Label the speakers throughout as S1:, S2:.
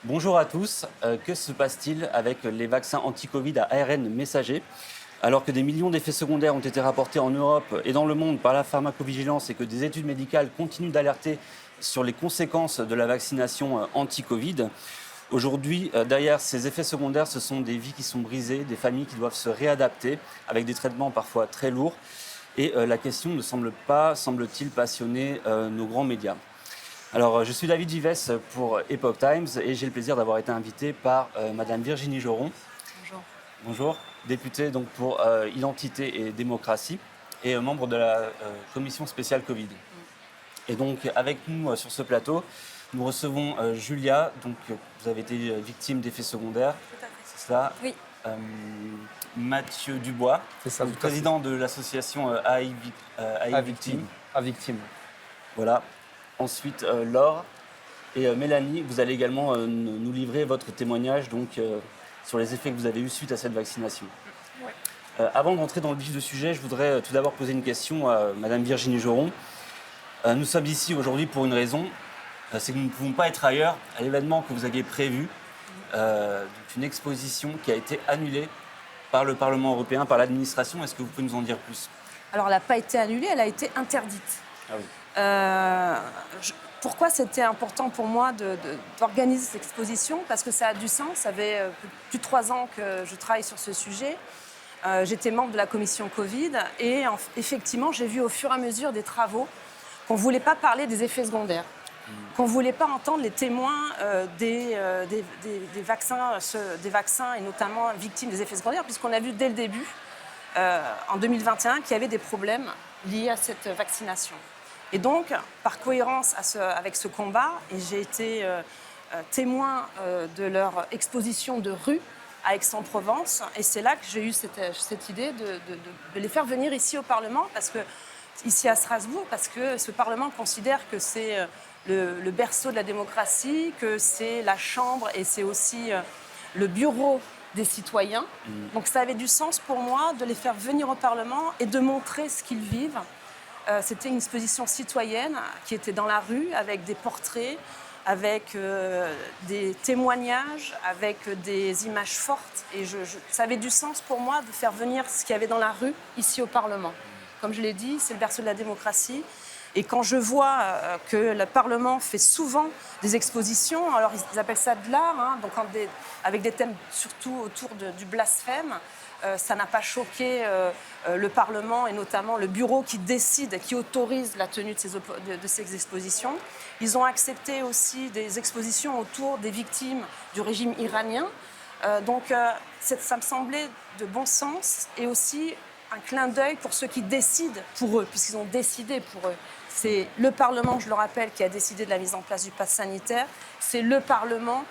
S1: Bonjour à tous. Que se passe-t-il avec les vaccins anti-Covid à ARN messager? Alors que des millions d'effets secondaires ont été rapportés en Europe et dans le monde par la pharmacovigilance et que des études médicales continuent d'alerter sur les conséquences de la vaccination anti-Covid, aujourd'hui, derrière ces effets secondaires, ce sont des vies qui sont brisées, des familles qui doivent se réadapter avec des traitements parfois très lourds. Et la question ne semble pas, semble-t-il, passionner nos grands médias. Alors, je suis David Givès pour Epoch Times et j'ai le plaisir d'avoir été invité par Madame Virginie Joron.
S2: Bonjour.
S1: Bonjour, députée donc pour Identité et démocratie et membre de la commission spéciale Covid. Et donc, avec nous sur ce plateau, nous recevons Julia. Donc, vous avez été victime d'effets secondaires,
S2: Tout à fait.
S1: c'est ça?
S2: Oui.
S1: Euh, Mathieu Dubois,
S3: C'est ça,
S1: donc
S3: tout à fait.
S1: président de l'association AI Victime.
S3: À victime.
S1: Voilà. Ensuite, Laure et Mélanie, vous allez également nous livrer votre témoignage donc, sur les effets que vous avez eus suite à cette vaccination.
S2: Ouais.
S1: Avant d'entrer dans le vif du sujet, je voudrais tout d'abord poser une question à Madame Virginie Joron. Nous sommes ici aujourd'hui pour une raison, c'est que nous ne pouvons pas être ailleurs à l'événement que vous aviez prévu, donc une exposition qui a été annulée par le Parlement européen, par l'administration. Est-ce que vous pouvez nous en dire plus?
S2: Alors, elle n'a pas été annulée, elle a été interdite.
S1: Ah oui.
S2: Pourquoi c'était important pour moi d'organiser cette exposition? Parce que ça a du sens. Ça fait plus de 3 ans que je travaille sur ce sujet. J'étais membre de la commission Covid et effectivement, j'ai vu au fur et à mesure des travaux qu'on ne voulait pas parler des effets secondaires, qu'on ne voulait pas entendre les témoins des vaccins et notamment victimes des effets secondaires, puisqu'on a vu dès le début, en 2021, qu'il y avait des problèmes liés à cette vaccination. Et donc, par cohérence avec ce combat, et j'ai été témoin de leur exposition de rue à Aix-en-Provence, et c'est là que j'ai eu cette idée de les faire venir ici au Parlement, ici à Strasbourg, parce que ce Parlement considère que c'est le berceau de la démocratie, que c'est la Chambre et c'est aussi le bureau des citoyens. Donc ça avait du sens pour moi de les faire venir au Parlement et de montrer ce qu'ils vivent. C'était une exposition citoyenne qui était dans la rue avec des portraits, avec des témoignages, avec des images fortes. Et ça avait du sens pour moi de faire venir ce qu'il y avait dans la rue ici au Parlement. Comme je l'ai dit, c'est le berceau de la démocratie. Et quand je vois que le Parlement fait souvent des expositions, alors ils appellent ça de l'art, hein, donc avec des thèmes surtout autour du blasphème, ça n'a pas choqué le Parlement et notamment le bureau qui décide, qui autorise la tenue de ces expositions. Ils ont accepté aussi des expositions autour des victimes du régime iranien. Donc ça me semblait de bon sens et aussi un clin d'œil pour ceux qui décident pour eux, puisqu'ils ont décidé pour eux. C'est le Parlement, je le rappelle, qui a décidé de la mise en place du pass sanitaire. C'est le Parlement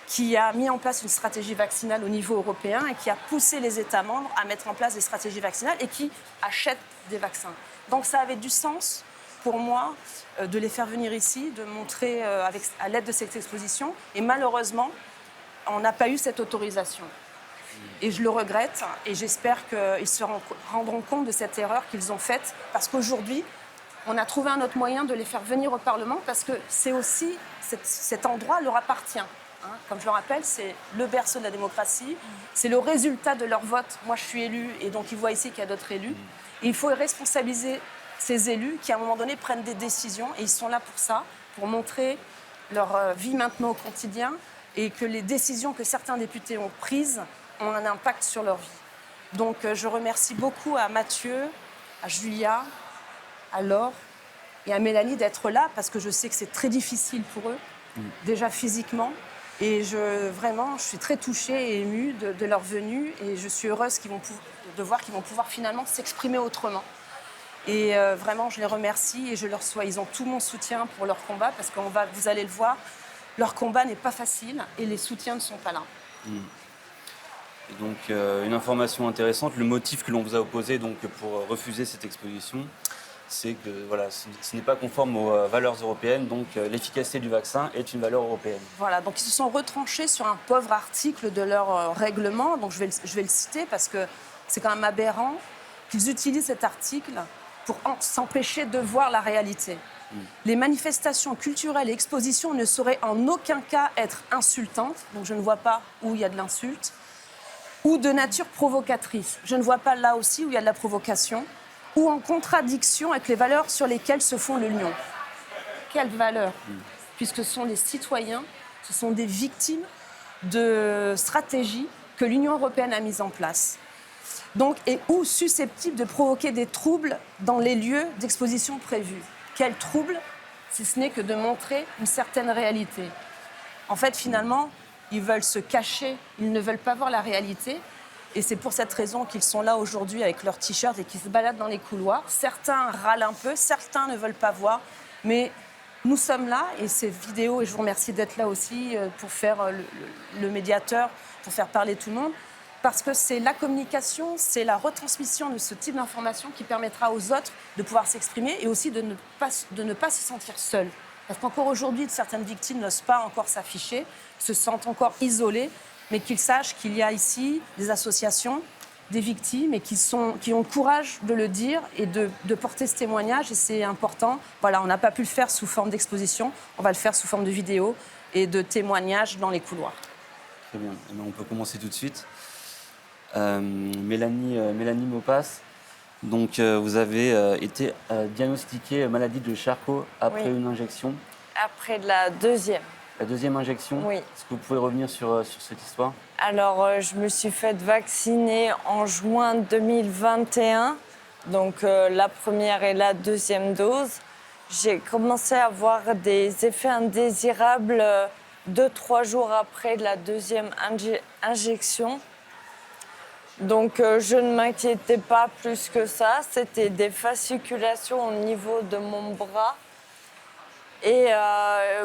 S2: qui a mis en place une stratégie vaccinale au niveau européen et qui a poussé les États membres à mettre en place des stratégies vaccinales et qui achètent des vaccins. Donc ça avait du sens pour moi de les faire venir ici, de montrer à l'aide de cette exposition. Et malheureusement, on n'a pas eu cette autorisation. Et je le regrette et j'espère qu'ils se rendront compte de cette erreur qu'ils ont faite parce qu'aujourd'hui, on a trouvé un autre moyen de les faire venir au Parlement parce que c'est aussi, cet endroit leur appartient. Comme je le rappelle, c'est le berceau de la démocratie, c'est le résultat de leur vote. Moi, je suis élue et donc ils voient ici qu'il y a d'autres élus. Et il faut responsabiliser ces élus qui, à un moment donné, prennent des décisions et ils sont là pour ça, pour montrer leur vie maintenant au quotidien et que les décisions que certains députés ont prises ont un impact sur leur vie. Donc, je remercie beaucoup à Mathieu, à Julia, à Laure et à Mélanie d'être là parce que je sais que c'est très difficile pour eux, déjà physiquement. Et je suis très touchée et émue de leur venue et je suis heureuse de voir qu'ils vont pouvoir finalement s'exprimer autrement. Et vraiment, je les remercie et ils ont tout mon soutien pour leur combat parce que vous allez le voir, leur combat n'est pas facile et les soutiens ne sont pas là.
S1: Et donc, une information intéressante, le motif que l'on vous a opposé donc, pour refuser cette exposition, c'est que voilà, ce n'est pas conforme aux valeurs européennes, donc l'efficacité du vaccin est une valeur européenne.
S2: Voilà, donc ils se sont retranchés sur un pauvre article de leur règlement, donc je vais le citer parce que c'est quand même aberrant qu'ils utilisent cet article pour s'empêcher de voir la réalité. Les manifestations culturelles et expositions ne sauraient en aucun cas être insultantes, donc je ne vois pas où il y a de l'insulte, ou de nature provocatrice. Je ne vois pas là aussi où il y a de la provocation, ou en contradiction avec les valeurs sur lesquelles se fonde l'Union. Quelles valeurs? Puisque ce sont des citoyens, ce sont des victimes de stratégies que l'Union européenne a mises en place. Donc, et ou susceptibles de provoquer des troubles dans les lieux d'exposition prévus. Quels troubles, si ce n'est que de montrer une certaine réalité. En fait, finalement, ils veulent se cacher, ils ne veulent pas voir la réalité. Et c'est pour cette raison qu'ils sont là aujourd'hui avec leurs t-shirts et qu'ils se baladent dans les couloirs. Certains râlent un peu, certains ne veulent pas voir. Mais nous sommes là et ces vidéos, et je vous remercie d'être là aussi pour faire le médiateur, pour faire parler tout le monde. Parce que c'est la communication, c'est la retransmission de ce type d'information qui permettra aux autres de pouvoir s'exprimer et aussi de ne pas se sentir seuls. Parce qu'encore aujourd'hui, certaines victimes n'osent pas encore s'afficher, se sentent encore isolées, mais qu'ils sachent qu'il y a ici des associations, des victimes et qui ont le courage de le dire et de porter ce témoignage. Et c'est important. Voilà, on n'a pas pu le faire sous forme d'exposition, on va le faire sous forme de vidéo et de témoignages dans les couloirs.
S1: Très bien. Eh bien, on peut commencer tout de suite. Mélanie Maupas, donc vous avez été diagnostiquée maladie de Charcot après une injection.
S3: Après la deuxième.
S1: La deuxième injection.
S3: Oui.
S1: Est-ce que vous pouvez revenir sur cette histoire?
S3: Alors, je me suis faite vacciner en juin 2021, donc la première et la deuxième dose. J'ai commencé à avoir des effets indésirables 2-3 jours après la deuxième injection. Donc je ne m'inquiétais pas plus que ça. C'était des fasciculations au niveau de mon bras. Et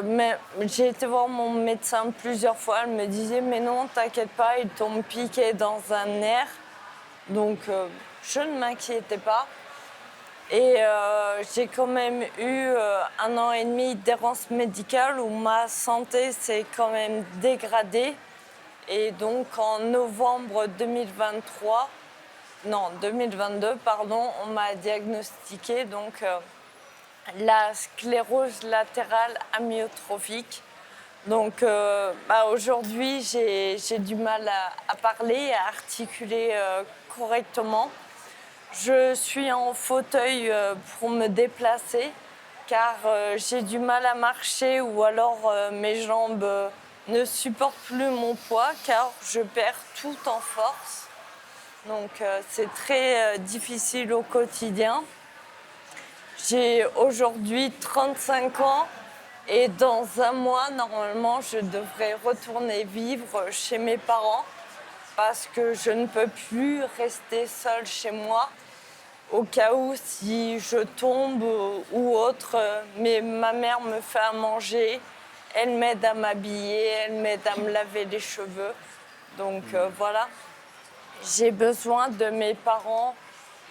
S3: mais j'ai été voir mon médecin plusieurs fois. Elle me disait « mais non, t'inquiète pas, ils t'ont piqué dans un nerf ». Donc je ne m'inquiétais pas. Et j'ai quand même eu 1 an et demi d'errance médicale où ma santé s'est quand même dégradée. Et donc en novembre 2022, on m'a diagnostiqué donc, la sclérose latérale amyotrophique. Donc aujourd'hui, j'ai du mal à parler, à articuler correctement. Je suis en fauteuil pour me déplacer car j'ai du mal à marcher ou alors mes jambes ne supportent plus mon poids car je perds tout en force. Donc c'est très difficile au quotidien. J'ai aujourd'hui 35 ans et dans 1 mois, normalement, je devrais retourner vivre chez mes parents parce que je ne peux plus rester seule chez moi au cas où si je tombe ou autre. Mais ma mère me fait à manger, elle m'aide à m'habiller, elle m'aide à me laver les cheveux. Donc voilà, j'ai besoin de mes parents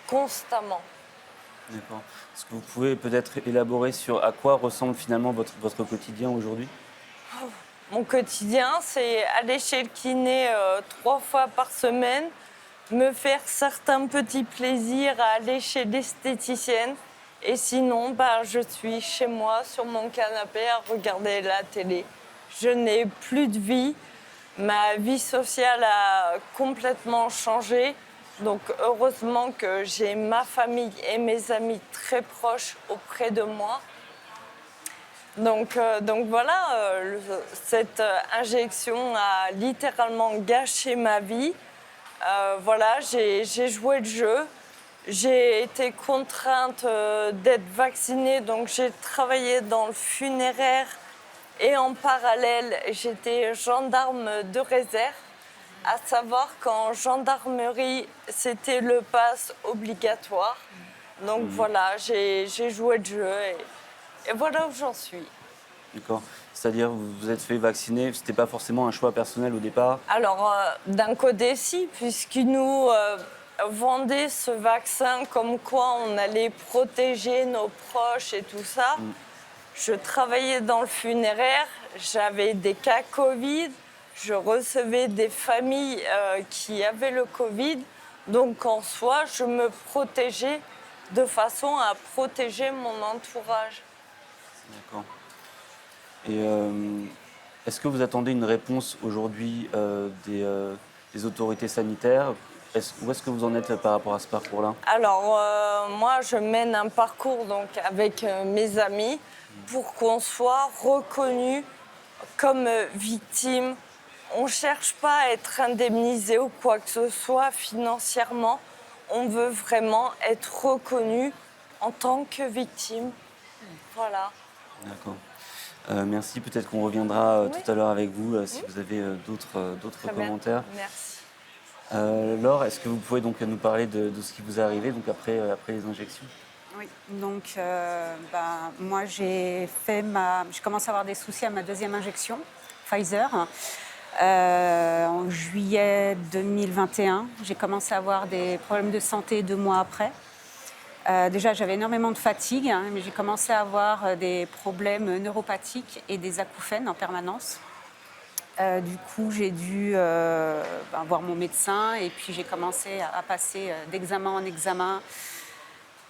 S3: constamment.
S1: D'accord. Est-ce que vous pouvez peut-être élaborer sur à quoi ressemble finalement votre quotidien aujourd'hui?
S3: Mon quotidien, c'est aller chez le kiné 3 fois par semaine, me faire certains petits plaisirs à aller chez l'esthéticienne. Et sinon, je suis chez moi, sur mon canapé, à regarder la télé. Je n'ai plus de vie. Ma vie sociale a complètement changé. Donc heureusement que j'ai ma famille et mes amis très proches auprès de moi. Donc voilà, cette injection a littéralement gâché ma vie. Voilà, j'ai joué le jeu. J'ai été contrainte d'être vaccinée, donc j'ai travaillé dans le funéraire et en parallèle, j'étais gendarme de réserve. À savoir qu'en gendarmerie, c'était le pass obligatoire. Donc voilà, j'ai joué le jeu et voilà où j'en suis.
S1: D'accord. C'est-à-dire, vous vous êtes fait vacciner, c'était pas forcément un choix personnel au départ?
S3: Alors, d'un côté, si, puisqu'ils nous vendaient ce vaccin comme quoi on allait protéger nos proches et tout ça. Je travaillais dans le funéraire, j'avais des cas Covid. Je recevais des familles qui avaient le Covid. Donc, en soi, je me protégeais de façon à protéger mon entourage.
S1: D'accord. Et est-ce que vous attendez une réponse aujourd'hui des autorités sanitaires? Où est-ce que vous en êtes par rapport à ce parcours-là?
S3: Alors, moi, je mène un parcours donc, avec mes amis pour qu'on soit reconnu comme victime. On ne cherche pas à être indemnisé ou quoi que ce soit financièrement. On veut vraiment être reconnu en tant que victime. Voilà.
S1: D'accord. Merci. Peut-être qu'on reviendra
S3: Oui.
S1: tout à l'heure avec vous si vous avez d'autres
S3: Très bien.
S1: commentaires.
S3: Merci.
S1: Laure, est-ce que vous pouvez donc nous parler de ce qui vous est arrivé donc après les injections?
S4: Oui, donc moi j'ai commencé à avoir des soucis à ma deuxième injection, Pfizer, en juillet 2021. J'ai commencé à avoir des problèmes de santé 2 mois après. Déjà j'avais énormément de fatigue, hein, mais j'ai commencé à avoir des problèmes neuropathiques et des acouphènes en permanence. Du coup, j'ai dû voir mon médecin et puis j'ai commencé à passer d'examen en examen,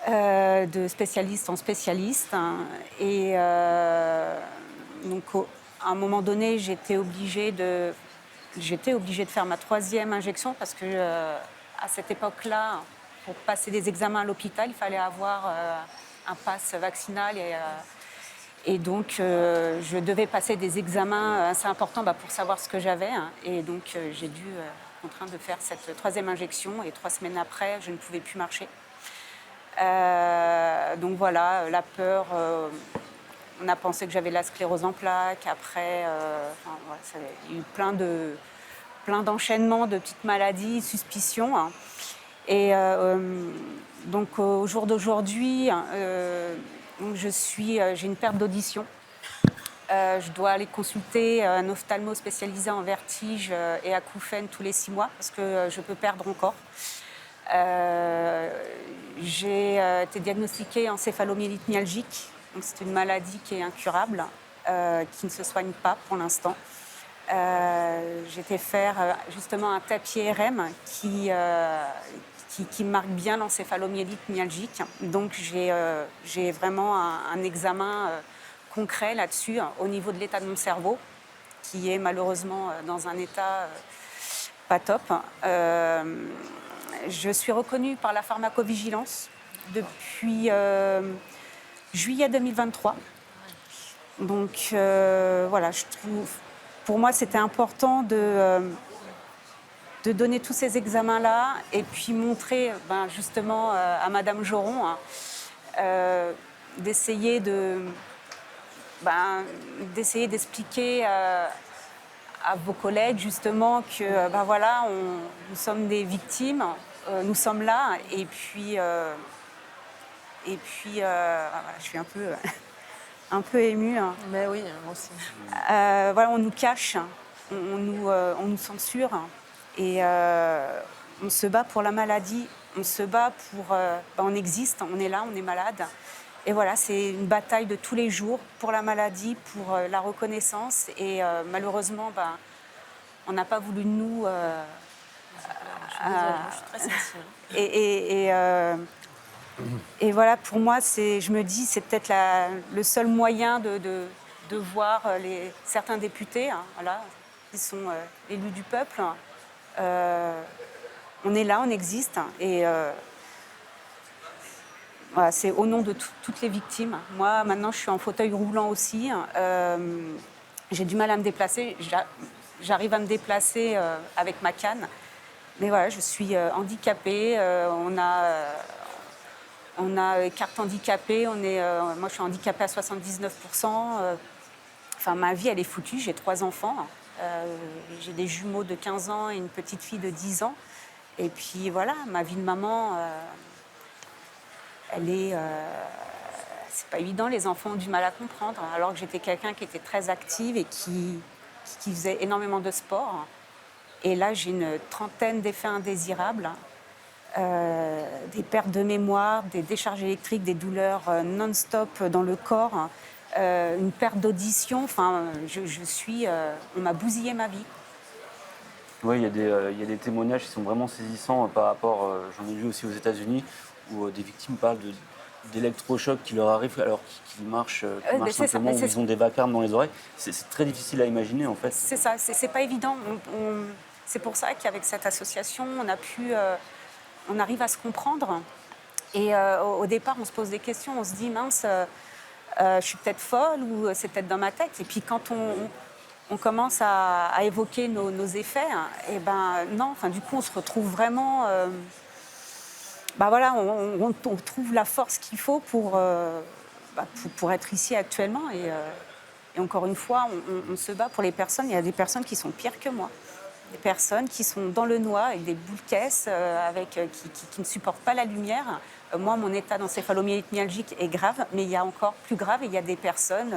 S4: de spécialiste en spécialiste. Hein. Et donc, à un moment donné, j'étais obligée de faire ma 3e injection parce que à cette époque-là, pour passer des examens à l'hôpital, il fallait avoir un pass vaccinal et donc, je devais passer des examens assez importants pour savoir ce que j'avais. Hein. Et donc, j'ai dû contrainte de faire cette 3e injection. Et 3 semaines après, je ne pouvais plus marcher. Donc voilà, la peur. On a pensé que j'avais la sclérose en plaques. Après, il y a eu plein d'enchaînements de petites maladies, suspicions. Hein. Et donc, au jour d'aujourd'hui, donc j'ai une perte d'audition. Je dois aller consulter un ophtalmo spécialisé en vertige et acouphènes tous les 6 mois parce que je peux perdre encore. J'ai été diagnostiquée encéphalomyélite myalgique. Donc c'est une maladie qui est incurable, qui ne se soigne pas pour l'instant. J'ai été faire justement un TAP IRM qui marque bien l'encéphalomyélite myalgique. Donc j'ai vraiment un examen concret là-dessus, au niveau de l'état de mon cerveau, qui est malheureusement dans un état pas top. Je suis reconnue par la pharmacovigilance depuis juillet 2023. Donc voilà, je trouve, pour moi c'était important de donner tous ces examens-là et puis montrer justement à Madame Joron d'essayer d'expliquer à vos collègues justement que voilà, nous sommes des victimes, nous sommes là et puis voilà, je suis un peu émue. Hein.
S2: Mais oui, moi aussi.
S4: Voilà, on nous cache, on nous censure et on se bat pour la maladie, on se bat pour... on existe, on est là, on est malade. Et voilà, c'est une bataille de tous les jours pour la maladie, pour la reconnaissance. Et malheureusement, on n'a pas voulu de nous...
S2: Je suis très sensible.
S4: Et voilà, pour moi, je me dis, c'est peut-être le seul moyen de voir certains députés, hein, voilà, qui sont élus du peuple. On est là, on existe. Et voilà, c'est au nom de toutes les victimes. Moi, maintenant, je suis en fauteuil roulant aussi. J'ai du mal à me déplacer. J'arrive à me déplacer avec ma canne. Mais voilà, je suis handicapée. On a carte handicapée. Moi, je suis handicapée à 79%. Enfin, ma vie, elle est foutue. J'ai 3 enfants. J'ai des jumeaux de 15 ans et une petite fille de 10 ans. Et puis voilà, ma vie de maman... c'est pas évident, les enfants ont du mal à comprendre, alors que j'étais quelqu'un qui était très active et qui faisait énormément de sport. Et là, j'ai une trentaine d'effets indésirables, des pertes de mémoire, des décharges électriques, des douleurs non-stop dans le corps, une perte d'audition. Enfin, on m'a bousillé ma vie.
S1: Oui, il y a des témoignages qui sont vraiment saisissants par rapport, j'en ai vu aussi aux États-Unis, où des victimes parlent d'électrochocs qui leur arrivent alors qu'ils marchent,
S4: mais c'est ça,
S1: simplement,
S4: mais
S1: ou
S4: c'est
S1: ils ont des vacarmes dans les oreilles. C'est très difficile à imaginer en fait.
S4: C'est ça, c'est pas évident. C'est pour ça qu'avec cette association, on arrive à se comprendre. Et au départ, on se pose des questions, on se dit mince, je suis peut-être folle ou c'est peut-être dans ma tête. Et puis quand on commence à évoquer nos effets, et ben non, enfin du coup, on se retrouve vraiment. Voilà, on trouve la force qu'il faut pour être ici actuellement. Et encore une fois, on se bat pour les personnes. Il y a des personnes qui sont pires que moi. Des personnes qui sont dans le noir avec des boules caisses, qui ne supportent pas la lumière. Moi, mon état d'encéphalomyélite myalgique est grave, mais il y a encore plus grave. Il y a des personnes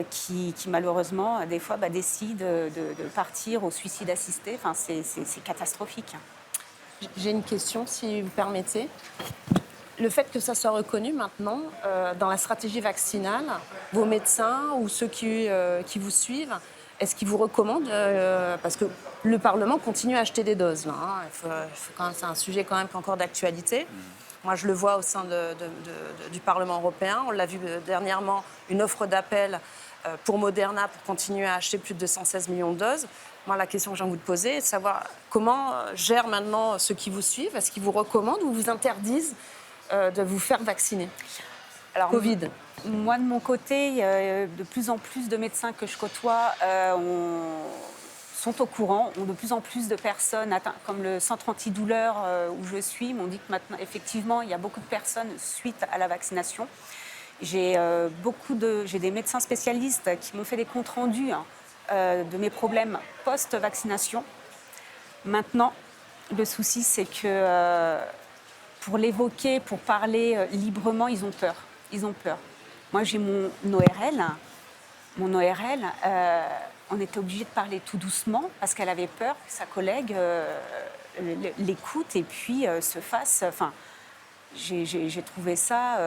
S4: qui malheureusement, des fois, décident de partir au suicide assisté. Enfin, c'est catastrophique.
S2: J'ai une question, si vous permettez. Le fait que ça soit reconnu maintenant dans la stratégie vaccinale, vos médecins ou ceux qui vous suivent, est-ce qu'ils vous recommandent parce que le Parlement continue à acheter des doses, là, hein. C'est un sujet quand même qui est encore d'actualité. Moi, je le vois au sein du Parlement européen. On l'a vu dernièrement, une offre d'appel pour Moderna pour continuer à acheter plus de 216 millions de doses. Moi, la question que j'ai envie de poser est de savoir comment gèrent maintenant ceux qui vous suivent. Est-ce qu'ils vous recommandent ou vous interdisent de vous faire vacciner?
S4: Alors,
S2: Covid.
S4: Moi, de mon côté, de plus en plus de médecins que je côtoie sont au courant, ont de plus en plus de personnes atteintes, comme le centre antidouleur où je suis, m'ont dit que maintenant, effectivement, il y a beaucoup de personnes suite à la vaccination. J'ai des médecins spécialistes qui m'ont fait des comptes rendus de mes problèmes post-vaccination. Maintenant, le souci, c'est que pour l'évoquer, pour parler librement, ils ont peur. Ils ont peur. Moi, j'ai mon ORL. Mon ORL, on était obligé de parler tout doucement parce qu'elle avait peur que sa collègue l'écoute et puis se fasse... Enfin, j'ai trouvé ça...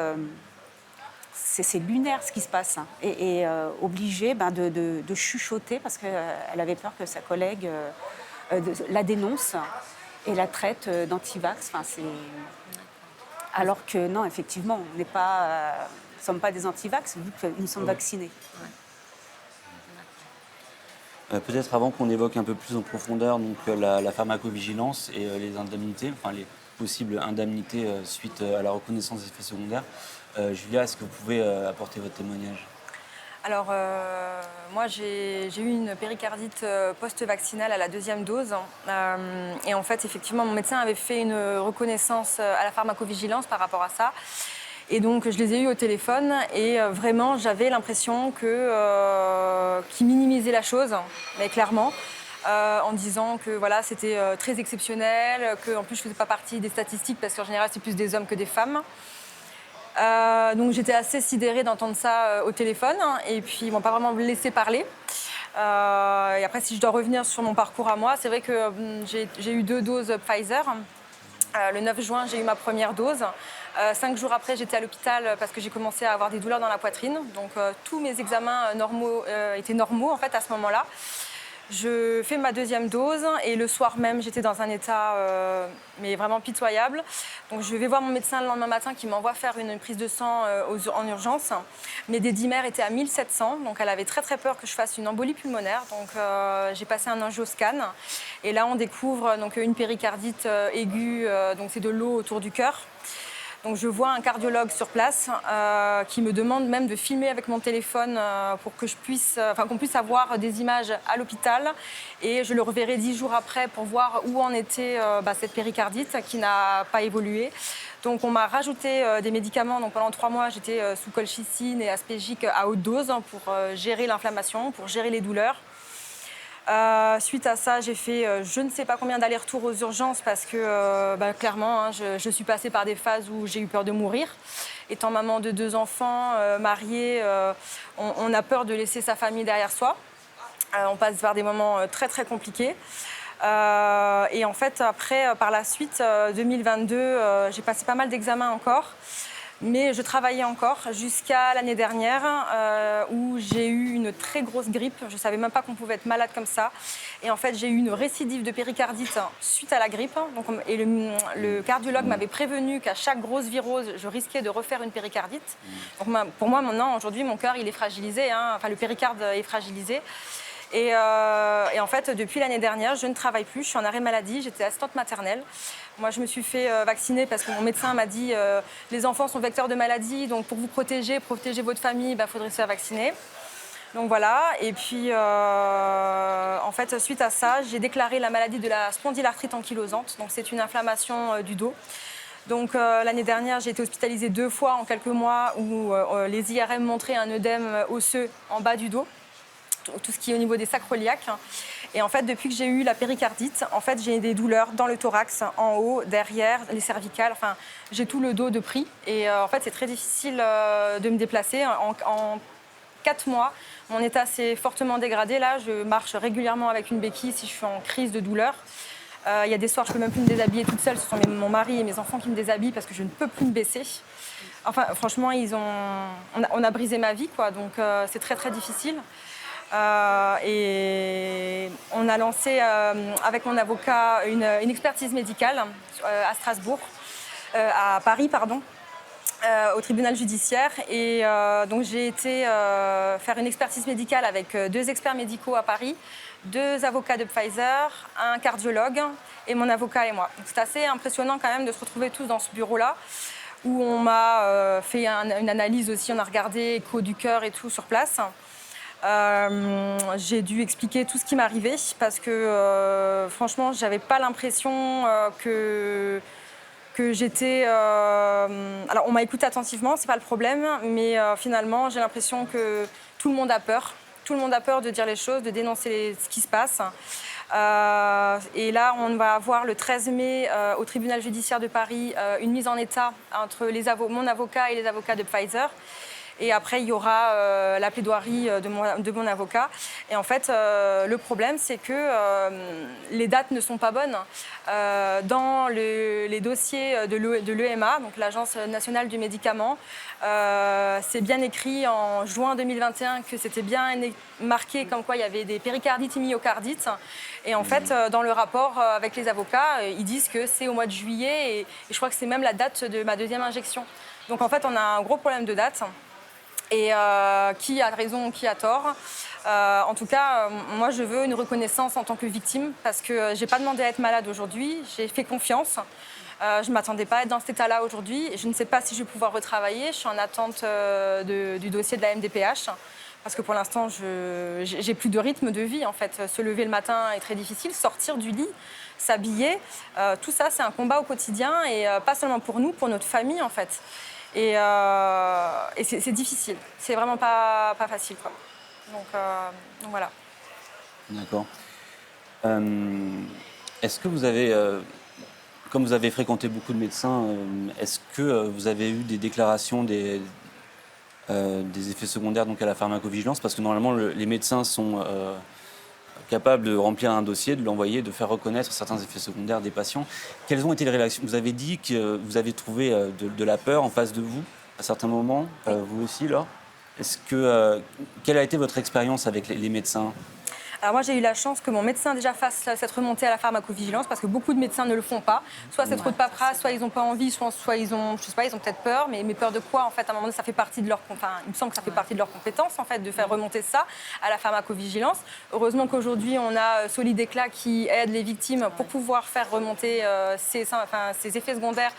S4: c'est lunaire ce qui se passe. Et obligée de chuchoter parce qu'elle avait peur que sa collègue la dénonce et la traite d'antivax. Enfin, alors que non, effectivement, on n'est pas... Nous ne sommes pas des antivax, vu que nous sommes vaccinés.
S1: Peut-être avant qu'on évoque un peu plus en profondeur donc, la pharmacovigilance et les indemnités, enfin les possibles indemnités suite à la reconnaissance des effets secondaires. Julia, est-ce que vous pouvez apporter votre témoignage?
S5: Alors, moi, j'ai eu une péricardite post-vaccinale à la 2e dose. Et en fait, effectivement, mon médecin avait fait une reconnaissance à la pharmacovigilance par rapport à ça. Et donc, je les ai eus au téléphone et vraiment, j'avais l'impression qu'ils minimisaient la chose, mais clairement, en disant que voilà, c'était très exceptionnel, qu'en plus, je ne faisais pas partie des statistiques parce qu'en général, c'est plus des hommes que des femmes. Donc j'étais assez sidérée d'entendre ça au téléphone et puis ils m'ont pas vraiment laissé parler. Et après, si je dois revenir sur mon parcours à moi, c'est vrai que j'ai eu 2 doses Pfizer. Le 9 juin, j'ai eu ma première dose. 5 jours après, j'étais à l'hôpital parce que j'ai commencé à avoir des douleurs dans la poitrine. Donc tous mes examens normaux étaient normaux en fait à ce moment-là. Je fais ma 2e dose et le soir même, j'étais dans un état mais vraiment pitoyable. Donc je vais voir mon médecin le lendemain matin qui m'envoie faire une prise de sang en urgence. Mes dédimères étaient à 1700, donc elle avait très très peur que je fasse une embolie pulmonaire. Donc j'ai passé un angioscan et là on découvre donc une péricardite aiguë, donc c'est de l'eau autour du cœur. Donc je vois un cardiologue sur place qui me demande même de filmer avec mon téléphone pour que qu'on puisse avoir des images à l'hôpital. Et je le reverrai 10 jours après pour voir où en était cette péricardite qui n'a pas évolué. Donc on m'a rajouté des médicaments. Donc pendant 3 mois, j'étais sous colchicine et aspégique à haute dose pour gérer l'inflammation, pour gérer les douleurs. Suite à ça, j'ai fait je ne sais pas combien d'allers-retours aux urgences parce que clairement, je suis passée par des phases où j'ai eu peur de mourir. Étant maman de 2 enfants, mariée, on a peur de laisser sa famille derrière soi. On passe par des moments très très compliqués. Et en fait, après, par la suite, 2022, j'ai passé pas mal d'examens encore. Mais je travaillais encore jusqu'à l'année dernière où j'ai eu une très grosse grippe. Je ne savais même pas qu'on pouvait être malade comme ça. Et en fait, j'ai eu une récidive de péricardite suite à la grippe. Donc, et le cardiologue m'avait prévenu qu'à chaque grosse virose, je risquais de refaire une péricardite. Donc, pour moi, maintenant, aujourd'hui, mon cœur, il est fragilisé. Enfin, le péricarde est fragilisé. Et en fait, depuis l'année dernière, je ne travaille plus. Je suis en arrêt maladie. J'étais assistante maternelle. Moi, je me suis fait vacciner parce que mon médecin m'a dit les enfants sont vecteurs de maladies, donc pour vous protéger votre famille, il faudrait se faire vacciner. Donc voilà. Et puis, en fait, suite à ça, j'ai déclaré la maladie de la spondylarthrite ankylosante. Donc, c'est une inflammation du dos. Donc l'année dernière, j'ai été hospitalisée 2 fois en quelques mois où les IRM montraient un œdème osseux en bas du dos, tout ce qui est au niveau des sacroiliaques. Et en fait, depuis que j'ai eu la péricardite, en fait, j'ai des douleurs dans le thorax, en haut, derrière, les cervicales. Enfin, j'ai tout le dos de pris. Et en fait, c'est très difficile de me déplacer. En 4 mois, mon état s'est fortement dégradé. Là, je marche régulièrement avec une béquille si je suis en crise de douleur. Il y a des soirs, je ne peux même plus me déshabiller toute seule. Ce sont mon mari et mes enfants qui me déshabillent parce que je ne peux plus me baisser. Enfin, franchement, on a brisé ma vie, quoi. Donc, c'est très, très difficile. Et on a lancé avec mon avocat une expertise médicale à Strasbourg, à Paris, pardon, au tribunal judiciaire. Et donc j'ai été faire une expertise médicale avec 2 experts médicaux à Paris, 2 avocats de Pfizer, un cardiologue et mon avocat et moi. Donc c'est assez impressionnant quand même de se retrouver tous dans ce bureau-là, où on m'a fait une analyse aussi, on a regardé écho du cœur et tout sur place. J'ai dû expliquer tout ce qui m'arrivait parce que franchement, j'avais pas l'impression que j'étais. Alors, on m'a écouté attentivement, c'est pas le problème, mais finalement, j'ai l'impression que tout le monde a peur. Tout le monde a peur de dire les choses, de dénoncer ce qui se passe. Et là, on va avoir le 13 mai au tribunal judiciaire de Paris une mise en état entre mon avocat et les avocats de Pfizer. Et après, il y aura la plaidoirie de mon avocat. Et en fait, le problème, c'est que les dates ne sont pas bonnes. Dans les dossiers de l'EMA, donc l'Agence nationale du médicament, c'est bien écrit en juin 2021 que c'était bien marqué comme quoi il y avait des péricardites et myocardites. Et en fait, dans le rapport avec les avocats, ils disent que c'est au mois de juillet. Et je crois que c'est même la date de ma 2e injection. Donc en fait, on a un gros problème de date. Et qui a raison, qui a tort. En tout cas, moi, je veux une reconnaissance en tant que victime parce que je n'ai pas demandé à être malade aujourd'hui. J'ai fait confiance. Je ne m'attendais pas à être dans cet état-là aujourd'hui. Je ne sais pas si je vais pouvoir retravailler. Je suis en attente du dossier de la MDPH parce que pour l'instant, je n'ai plus de rythme de vie. En fait, se lever le matin est très difficile. Sortir du lit, s'habiller, tout ça, c'est un combat au quotidien et pas seulement pour nous, pour notre famille, en fait. Et c'est difficile. C'est vraiment pas facile, quoi. Donc voilà.
S1: D'accord. Est-ce que vous avez, comme vous avez fréquenté beaucoup de médecins, est-ce que vous avez eu des déclarations des effets secondaires donc à la pharmacovigilance? Parce que normalement, les médecins sont capables de remplir un dossier, de l'envoyer, de faire reconnaître certains effets secondaires des patients. Quelles ont été les réactions? Vous avez dit que vous avez trouvé de la peur en face de vous, à certains moments, vous aussi, là. Quelle a été votre expérience avec les médecins?
S5: Alors moi, j'ai eu la chance que mon médecin déjà fasse cette remontée à la pharmacovigilance parce que beaucoup de médecins ne le font pas. Soit c'est trop de paperasse, soit ils n'ont pas envie, soit ils ont, je sais pas, ils ont peut-être peur. Mais peur de quoi? En fait, à un moment donné, ça fait partie de leur, il me semble que ça fait partie de leurs compétences en fait de faire remonter ça à la pharmacovigilance. Heureusement qu'aujourd'hui, on a Solidéclat qui aide les victimes pour pouvoir faire remonter ces effets secondaires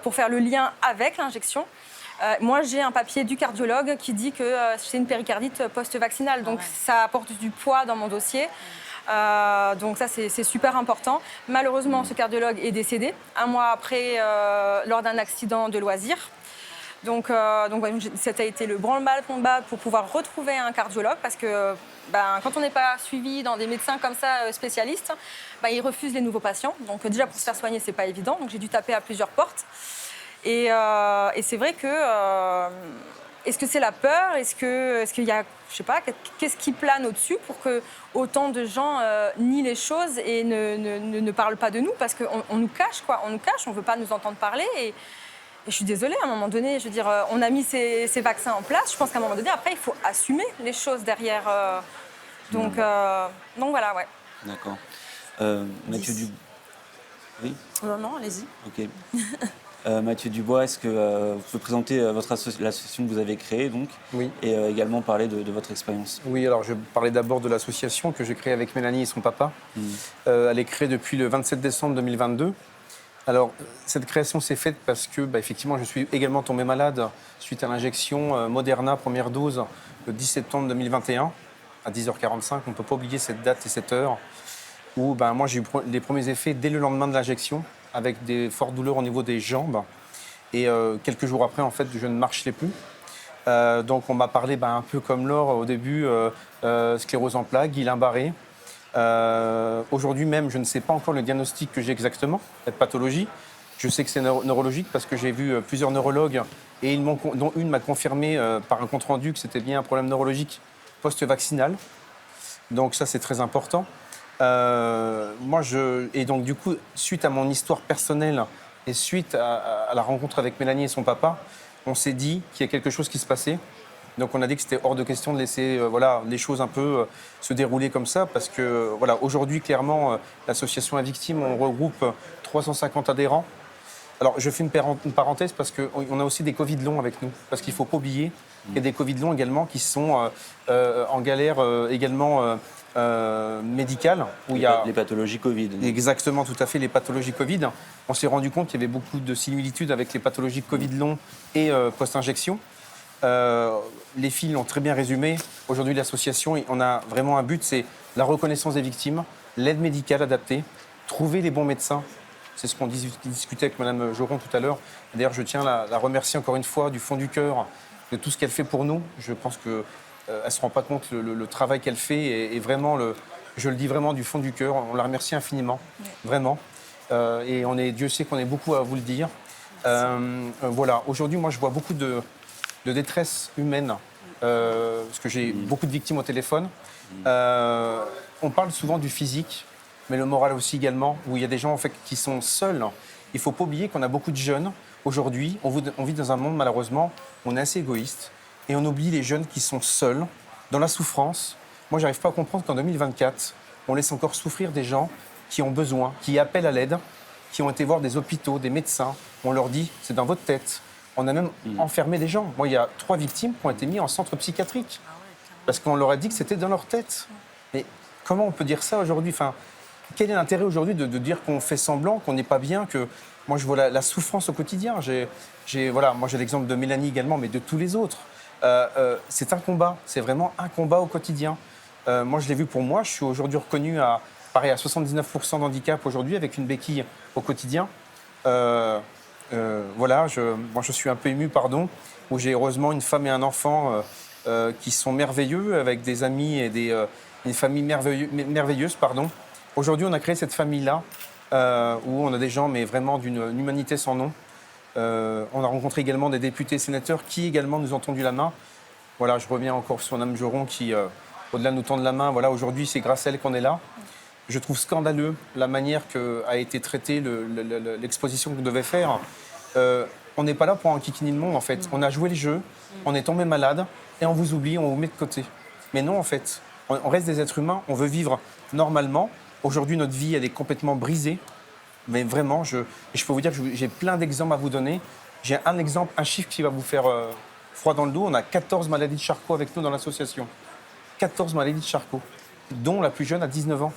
S5: pour faire le lien avec l'injection. Moi, j'ai un papier du cardiologue qui dit que c'est une péricardite post-vaccinale. Donc, ça apporte du poids dans mon dossier. Donc, ça, c'est super important. Malheureusement, ce cardiologue est décédé 1 mois après lors d'un accident de loisir. Donc ça a été le branle-bas pour pouvoir retrouver un cardiologue parce que quand on n'est pas suivi dans des médecins comme ça spécialistes, ils refusent les nouveaux patients. Donc, déjà, pour se faire soigner, c'est pas évident. Donc, j'ai dû taper à plusieurs portes. Et c'est vrai que, est-ce que c'est la peur? Est-ce qu'il y a, je sais pas, qu'est-ce qui plane au-dessus pour que autant de gens nient les choses et ne parlent pas de nous? Parce qu'on nous cache, quoi. On nous cache, on ne veut pas nous entendre parler. Et Et je suis désolée, à un moment donné, je veux dire, on a mis ces vaccins en place. Je pense qu'à un moment donné, après, il faut assumer les choses derrière. Donc voilà, ouais.
S1: D'accord. Mathieu Dubois. Oui.
S2: Non, allez-y.
S1: Ok. Mathieu Dubois, est-ce que vous pouvez présenter l'association que vous avez créée donc,
S6: Oui.
S1: et également parler de votre expérience?
S6: Oui, alors je parlais d'abord de l'association que j'ai créée avec Mélanie et son papa. Elle est créée depuis le 27 décembre 2022. Alors, cette création s'est faite parce que, effectivement, je suis également tombé malade suite à l'injection Moderna, première dose, le 10 septembre 2021, à 10h45. On ne peut pas oublier cette date et cette heure où moi, j'ai eu les premiers effets dès le lendemain de l'injection, avec des fortes douleurs au niveau des jambes. Et quelques jours après, en fait, je ne marchais plus. Donc, on m'a parlé un peu comme Laure au début, sclérose en plaques, Guillain-Barré. Aujourd'hui même, je ne sais pas encore le diagnostic que j'ai exactement, cette pathologie. Je sais que c'est neurologique parce que j'ai vu plusieurs neurologues et dont une m'a confirmé par un compte-rendu que c'était bien un problème neurologique post-vaccinal. Donc ça, c'est très important. Et donc du coup, suite à mon histoire personnelle et suite à la rencontre avec Mélanie et son papa, on s'est dit qu'il y a quelque chose qui se passait. Donc on a dit que c'était hors de question de laisser les choses un peu se dérouler comme ça parce que aujourd'hui clairement l'association à victimes, on regroupe 350 adhérents. Alors je fais une parenthèse parce qu'on a aussi des Covid longs avec nous parce qu'il ne faut pas oublier qu'il y a des Covid longs également qui sont en galère également médicale où il y a
S1: les pathologies Covid.
S6: Exactement, tout à fait, les pathologies Covid. On s'est rendu compte qu'il y avait beaucoup de similitudes avec les pathologies Covid longs et post-injection. Les filles l'ont très bien résumé. Aujourd'hui, l'association, on a vraiment un but, c'est la reconnaissance des victimes, l'aide médicale adaptée, trouver les bons médecins. C'est ce qu'on discutait avec Mme Joron tout à l'heure. D'ailleurs, je tiens à la remercier encore une fois du fond du cœur de tout ce qu'elle fait pour nous. Je pense qu'elle ne se rend pas compte le travail qu'elle fait et vraiment, je le dis vraiment du fond du cœur. On la remercie infiniment, vraiment. Et Dieu sait qu'on est beaucoup à vous le dire. Voilà, aujourd'hui, moi, je vois beaucoup de détresse humaine, parce que j'ai beaucoup de victimes au téléphone. On parle souvent du physique, mais le moral aussi également, où il y a des gens en fait, qui sont seuls. Il ne faut pas oublier qu'on a beaucoup de jeunes. Aujourd'hui, on vit dans un monde, malheureusement, où on est assez égoïste, et on oublie les jeunes qui sont seuls, dans la souffrance. Moi, je n'arrive pas à comprendre qu'en 2024, on laisse encore souffrir des gens qui ont besoin, qui appellent à l'aide, qui ont été voir des hôpitaux, des médecins. On leur dit, c'est dans votre tête. On a même enfermé des gens. Moi, il y a 3 victimes qui ont été mises en centre psychiatrique. Parce qu'on leur a dit que c'était dans leur tête. Mais comment on peut dire ça aujourd'hui? Quel est l'intérêt aujourd'hui de dire qu'on fait semblant, qu'on n'est pas bien, que moi, je vois la souffrance au quotidien. Moi, j'ai l'exemple de Mélanie également, mais de tous les autres. C'est un combat. C'est vraiment un combat au quotidien. Moi, je l'ai vu pour moi. Je suis aujourd'hui reconnu à 79% d'handicap aujourd'hui, avec une béquille au quotidien. Je suis un peu ému, où j'ai heureusement une femme et un enfant qui sont merveilleux, avec des amis et une famille merveilleuse. Aujourd'hui, on a créé cette famille-là, où on a des gens, mais vraiment d'une humanité sans nom. On a rencontré également des députés, sénateurs, qui également nous ont tendu la main. Voilà, je reviens encore sur Mme Joron, qui, au-delà de nous tendre la main, aujourd'hui, c'est grâce à elle qu'on est là. Je trouve scandaleux la manière qu'a été traitée l'exposition qu'on devait faire. On n'est pas là pour enquiquiner le monde, en fait. On a joué le jeu, on est tombé malade, et on vous oublie, on vous met de côté. Mais non, en fait, on reste des êtres humains, on veut vivre normalement. Aujourd'hui, notre vie, elle est complètement brisée. Mais vraiment, je peux vous dire que j'ai plein d'exemples à vous donner. J'ai un exemple, un chiffre qui va vous faire froid dans le dos. On a 14 maladies de Charcot avec nous dans l'association. 14 maladies de Charcot, dont la plus jeune a 19 ans.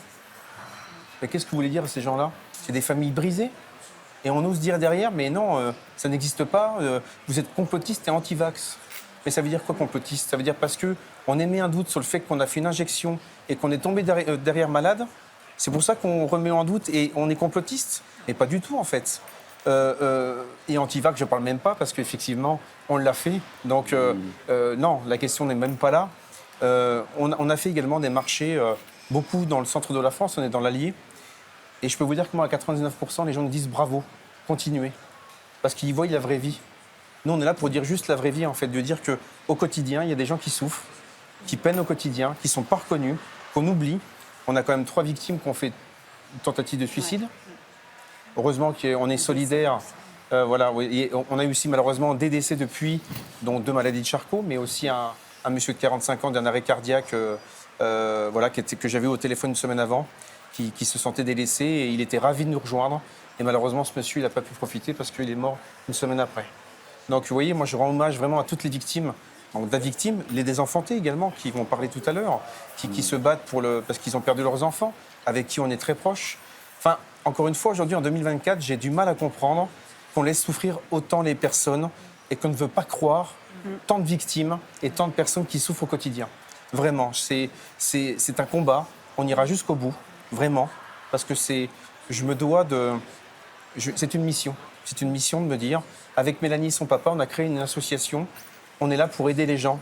S6: Mais qu'est-ce que vous voulez dire à ces gens-là? C'est des familles brisées. Et on ose dire derrière, mais non, ça n'existe pas, vous êtes complotiste et anti-vax. Mais ça veut dire quoi, complotiste? Ça veut dire parce qu'on émet un doute sur le fait qu'on a fait une injection et qu'on est tombé derrière malade. C'est pour ça qu'on remet en doute et on est complotiste? Et pas du tout, en fait. Et anti-vax, je ne parle même pas, parce qu'effectivement, on l'a fait. Donc, non, la question n'est même pas là. On a fait également des marchés, beaucoup dans le centre de la France, on est dans l'Allier. Et je peux vous dire que moi, à 99%, les gens nous disent bravo, continuez. Parce qu'ils voient la vraie vie. Nous, on est là pour dire juste la vraie vie, en fait, de dire qu'au quotidien, il y a des gens qui souffrent, qui peinent au quotidien, qui ne sont pas reconnus, qu'on oublie. On a quand même 3 victimes qui ont fait une tentative de suicide. Heureusement qu'on est solidaires Voilà, oui. Et on a eu aussi malheureusement des décès depuis, dont 2 maladies de Charcot, mais aussi un monsieur de 45 ans d'un arrêt cardiaque voilà, que j'avais eu au téléphone une semaine avant, qui se sentait délaissé et il était ravi de nous rejoindre. Et malheureusement, ce monsieur, il n'a pas pu profiter parce qu'il est mort une semaine après. Donc vous voyez, moi je rends hommage vraiment à toutes les victimes. Donc de la victime, les désenfantés également, qui vont parler tout à l'heure, qui se battent parce qu'ils ont perdu leurs enfants, avec qui on est très proche. Enfin, encore une fois, aujourd'hui, en 2024, j'ai du mal à comprendre qu'on laisse souffrir autant les personnes et qu'on ne veut pas croire tant de victimes et tant de personnes qui souffrent au quotidien. Vraiment, c'est un combat. On ira jusqu'au bout, vraiment, parce que je me dois de... c'est une mission. C'est une mission de me dire, avec Mélanie et son papa, on a créé une association. On est là pour aider les gens.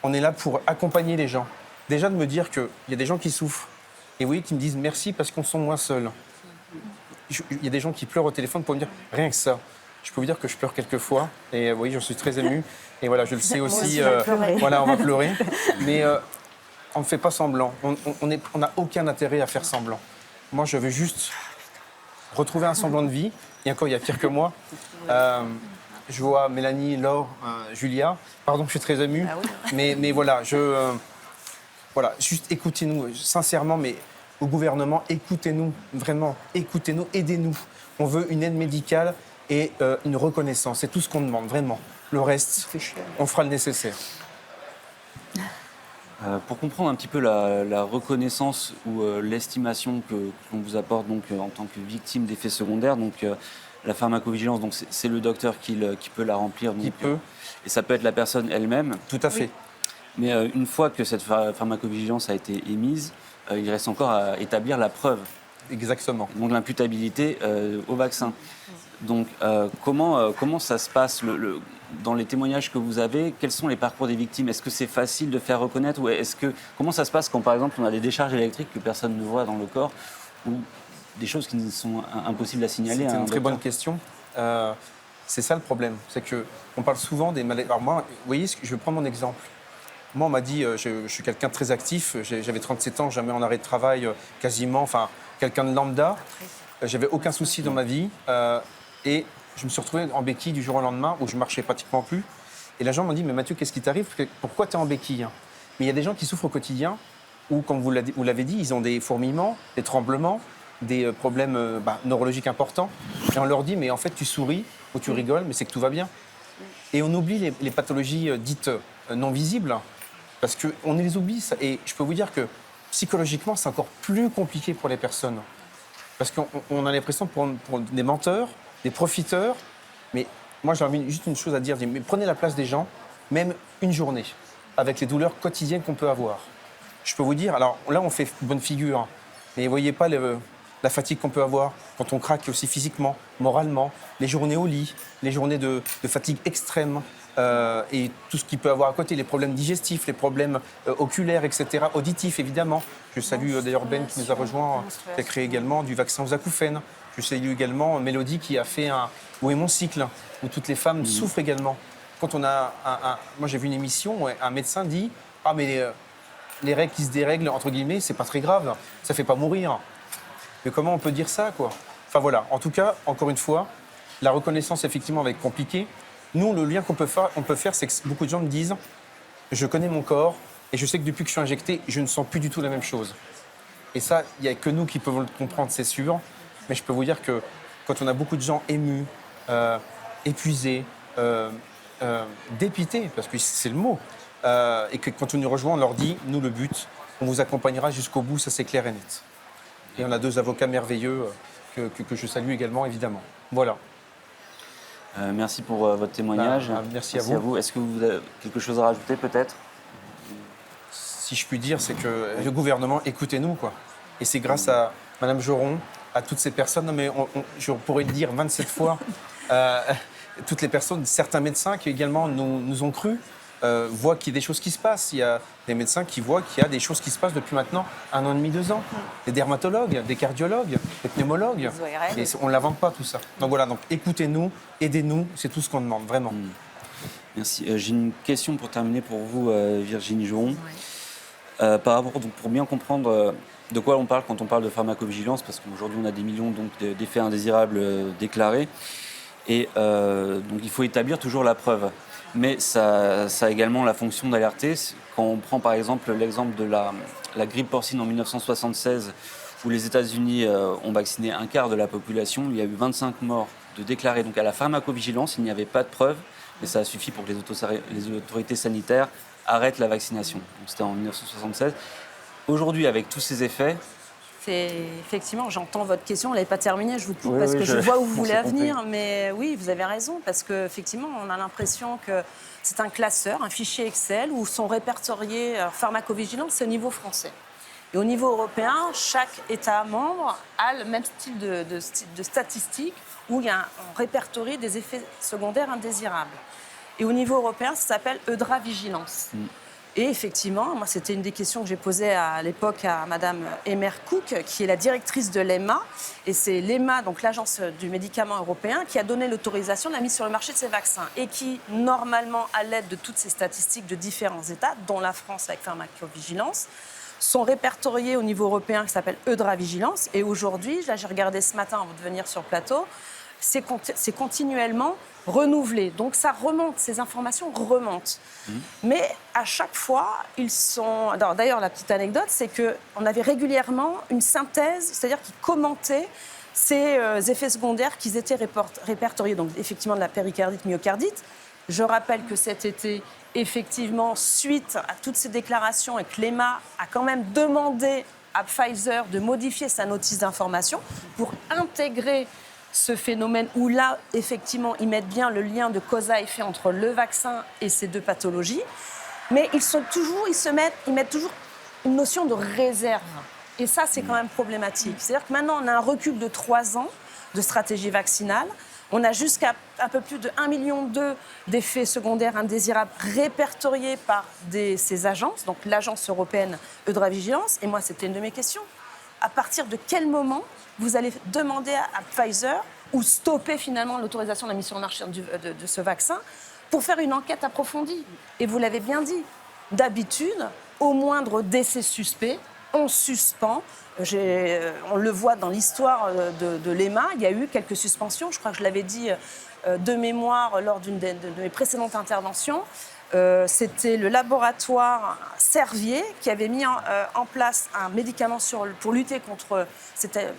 S6: On est là pour accompagner les gens. Déjà de me dire qu'il y a des gens qui souffrent. Et oui, qui me disent merci parce qu'on sont moins seuls. Il y a des gens qui pleurent au téléphone pour me dire rien que ça. Je peux vous dire que je pleure quelquefois. Et oui, je suis très ému. Et voilà, je le sais aussi. Voilà, on va pleurer. Mais on ne fait pas semblant. On n'a aucun intérêt à faire semblant. Moi, je veux juste retrouver un semblant de vie. Et encore, il y a pire que moi. Je vois Mélanie, Laure, Julia. Pardon, je suis très ému. Ah oui. Mais voilà, voilà, juste écoutez-nous, sincèrement, mais au gouvernement, écoutez-nous, vraiment, écoutez-nous, aidez-nous. On veut une aide médicale et une reconnaissance. C'est tout ce qu'on demande, vraiment. Le reste, on fera le nécessaire.
S1: Pour comprendre un petit peu la reconnaissance ou l'estimation que l'on vous apporte donc, en tant que victime d'effets secondaires, donc, la pharmacovigilance, donc c'est le docteur qui peut la remplir. Donc,
S6: qui peut.
S1: Et ça peut être la personne elle-même.
S6: Tout à fait.
S1: Oui. Mais une fois que cette pharmacovigilance a été émise, il reste encore à établir la preuve.
S6: Exactement.
S1: Donc l'imputabilité au vaccin. Donc comment ça se passe dans les témoignages que vous avez? Quels sont les parcours des victimes? Est-ce que c'est facile de faire reconnaître ou comment ça se passe quand par exemple on a des décharges électriques que personne ne voit dans le corps ou des choses qui sont impossibles à signaler?
S6: C'est une très bonne question. C'est ça le problème, c'est qu'on parle souvent des maladies. Alors moi, vous voyez, je vais prendre mon exemple. Moi, on m'a dit, je suis quelqu'un de très actif, j'avais 37 ans, jamais en arrêt de travail, quasiment, enfin, quelqu'un de lambda. J'avais aucun souci dans ma vie et je me suis retrouvé en béquille du jour au lendemain où je marchais pratiquement plus. Et les gens m'ont dit, mais Mathieu, qu'est-ce qui t'arrive? Pourquoi tu es en béquille? Mais il y a des gens qui souffrent au quotidien où, comme vous l'avez dit, ils ont des fourmillements, des tremblements, des problèmes neurologiques importants. Et on leur dit, mais en fait, tu souris ou tu rigoles, mais c'est que tout va bien. Et on oublie les pathologies dites non visibles, parce qu'on les oublie. Et je peux vous dire que psychologiquement, c'est encore plus compliqué pour les personnes. Parce qu'on a l'impression pour des menteurs, des profiteurs. Mais moi, j'ai envie juste une chose à dire. Mais prenez la place des gens, même une journée, avec les douleurs quotidiennes qu'on peut avoir. Je peux vous dire, alors là, on fait bonne figure, mais vous voyez pas la fatigue qu'on peut avoir quand on craque aussi physiquement, moralement, les journées au lit, les journées de fatigue extrême et tout ce qu'il peut avoir à côté, les problèmes digestifs, les problèmes oculaires, etc., auditifs évidemment. Je salue d'ailleurs Ben qui nous a rejoint, qui a créé également du vaccin aux acouphènes. Je salue également Mélodie qui a fait Où est mon cycle, où toutes les femmes souffrent également. Quand on a moi j'ai vu une émission où un médecin dit « Ah mais les règles qui se dérèglent, entre guillemets, c'est pas très grave, ça fait pas mourir ». Mais comment on peut dire ça, quoi? Enfin voilà, en tout cas, encore une fois, la reconnaissance effectivement va être compliquée. Nous, le lien qu'on peut faire, c'est que beaucoup de gens me disent « Je connais mon corps et je sais que depuis que je suis injecté, je ne sens plus du tout la même chose ». Et ça, il n'y a que nous qui pouvons le comprendre, c'est sûr. Mais je peux vous dire que quand on a beaucoup de gens émus, épuisés, dépités, parce que c'est le mot, et que quand on nous rejoint, on leur dit « Nous, le but, on vous accompagnera jusqu'au bout, ça c'est clair et net ». Et on a 2 avocats merveilleux que je salue également, évidemment. Voilà.
S1: Merci pour votre témoignage.
S6: Merci à vous.
S1: Est-ce que vous avez quelque chose à rajouter peut-être?
S6: Si je puis dire, c'est que le gouvernement, écoutez-nous, quoi. Et c'est grâce à Madame Joron, à toutes ces personnes, non, mais je pourrais le dire 27 fois, toutes les personnes, certains médecins qui également nous ont cru, voient qu'il y a des choses qui se passent. Il y a des médecins qui voient qu'il y a des choses qui se passent depuis maintenant 1 an et demi, 2 ans. Des dermatologues, des cardiologues, des pneumologues. Et on ne l'invente pas tout ça. Donc voilà, donc écoutez-nous, aidez-nous, c'est tout ce qu'on demande, vraiment.
S1: Merci. J'ai une question pour terminer pour vous, Virginie Joron. Par rapport, donc, pour bien comprendre de quoi on parle quand on parle de pharmacovigilance, parce qu'aujourd'hui on a des millions donc, d'effets indésirables déclarés. Et donc il faut établir toujours la preuve. Mais ça a également la fonction d'alerter. Quand on prend par exemple l'exemple de la grippe porcine en 1976, où les États-Unis ont vacciné un quart de la population, il y a eu 25 morts de déclarés donc à la pharmacovigilance, il n'y avait pas de preuves, et ça a suffi pour que les autorités sanitaires arrêtent la vaccination. Donc c'était en 1976. Aujourd'hui, avec tous ces effets,
S2: Effectivement, j'entends votre question, elle n'est pas terminée, je vous coupe
S1: Oui,
S2: parce
S1: oui,
S2: que je vois où vous
S1: on
S2: voulez
S1: s'est
S2: venir, mais oui, vous avez raison, parce qu'effectivement, on a l'impression que c'est un classeur, un fichier Excel où sont répertoriés pharmacovigilance, c'est au niveau français. Et au niveau européen, chaque État membre a le même style de statistiques où il y a on répertorie des effets secondaires indésirables. Et au niveau européen, ça s'appelle EUDRA Vigilance. Et effectivement, moi, c'était une des questions que j'ai posées à l'époque à Madame Emer Cook, qui est la directrice de l'EMA. Et c'est l'EMA, donc l'Agence du médicament européen, qui a donné l'autorisation de la mise sur le marché de ces vaccins. Et qui, normalement, à l'aide de toutes ces statistiques de différents États, dont la France avec pharmacovigilance, sont répertoriés au niveau européen, qui s'appelle EUDRA Vigilance. Et aujourd'hui, là, j'ai regardé ce matin avant de venir sur le plateau, c'est continuellement renouvelé. Donc ça remonte, ces informations remontent. Mais à chaque fois, ils sont... D'ailleurs, la petite anecdote, c'est qu'on avait régulièrement une synthèse, c'est-à-dire qu'ils commentaient ces effets secondaires qui étaient répertoriés. Donc effectivement de la péricardite, myocardite. Je rappelle que cet été, effectivement, suite à toutes ces déclarations et que l'EMA a quand même demandé à Pfizer de modifier sa notice d'information pour intégrer ce phénomène où là, effectivement, ils mettent bien le lien de cause à effet entre le vaccin et ces deux pathologies. Mais ils mettent toujours une notion de réserve. Et ça, c'est quand même problématique. C'est-à-dire que maintenant, on a un recul de 3 ans de stratégie vaccinale. On a jusqu'à un peu plus de 1,2 million d'effets secondaires indésirables répertoriés par ces agences, donc l'Agence européenne EUDRA Vigilance. Et moi, c'était une de mes questions. À partir de quel moment vous allez demander à Pfizer ou stopper finalement l'autorisation de la mise sur le marché de ce vaccin pour faire une enquête approfondie? Et vous l'avez bien dit, d'habitude, au moindre décès suspect, on suspend. On le voit dans l'histoire de l'EMA, il y a eu quelques suspensions. Je crois que je l'avais dit de mémoire lors d'une de mes précédentes interventions. C'était le laboratoire Servier qui avait mis en place un médicament pour lutter contre, c'était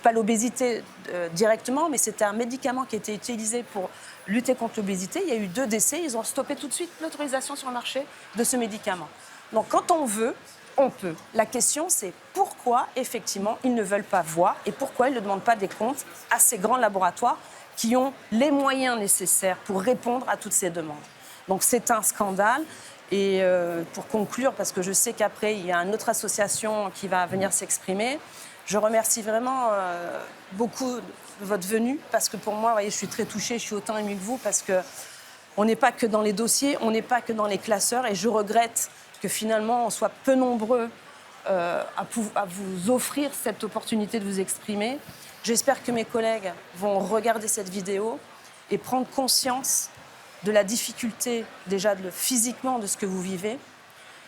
S2: pas l'obésité directement, mais c'était un médicament qui était utilisé pour lutter contre l'obésité. Il y a eu 2 décès, ils ont stoppé tout de suite l'autorisation sur le marché de ce médicament. Donc quand on veut, on peut. La question, c'est pourquoi, effectivement, ils ne veulent pas voir et pourquoi ils ne demandent pas des comptes à ces grands laboratoires qui ont les moyens nécessaires pour répondre à toutes ces demandes. Donc c'est un scandale. Et pour conclure, parce que je sais qu'après, il y a une autre association qui va venir s'exprimer, je remercie vraiment beaucoup de votre venue, parce que pour moi, vous voyez, je suis très touchée, je suis autant émue que vous, parce qu'on n'est pas que dans les dossiers, on n'est pas que dans les classeurs, et je regrette que finalement, on soit peu nombreux à vous offrir cette opportunité de vous exprimer. J'espère que mes collègues vont regarder cette vidéo et prendre conscience de la difficulté déjà physiquement de ce que vous vivez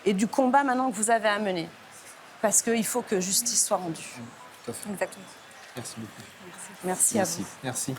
S2: et du combat maintenant que vous avez à mener. Parce qu'il faut que justice soit rendue.
S6: Tout à fait.
S5: Exactement.
S6: Merci beaucoup.
S2: Merci à vous.
S6: Merci.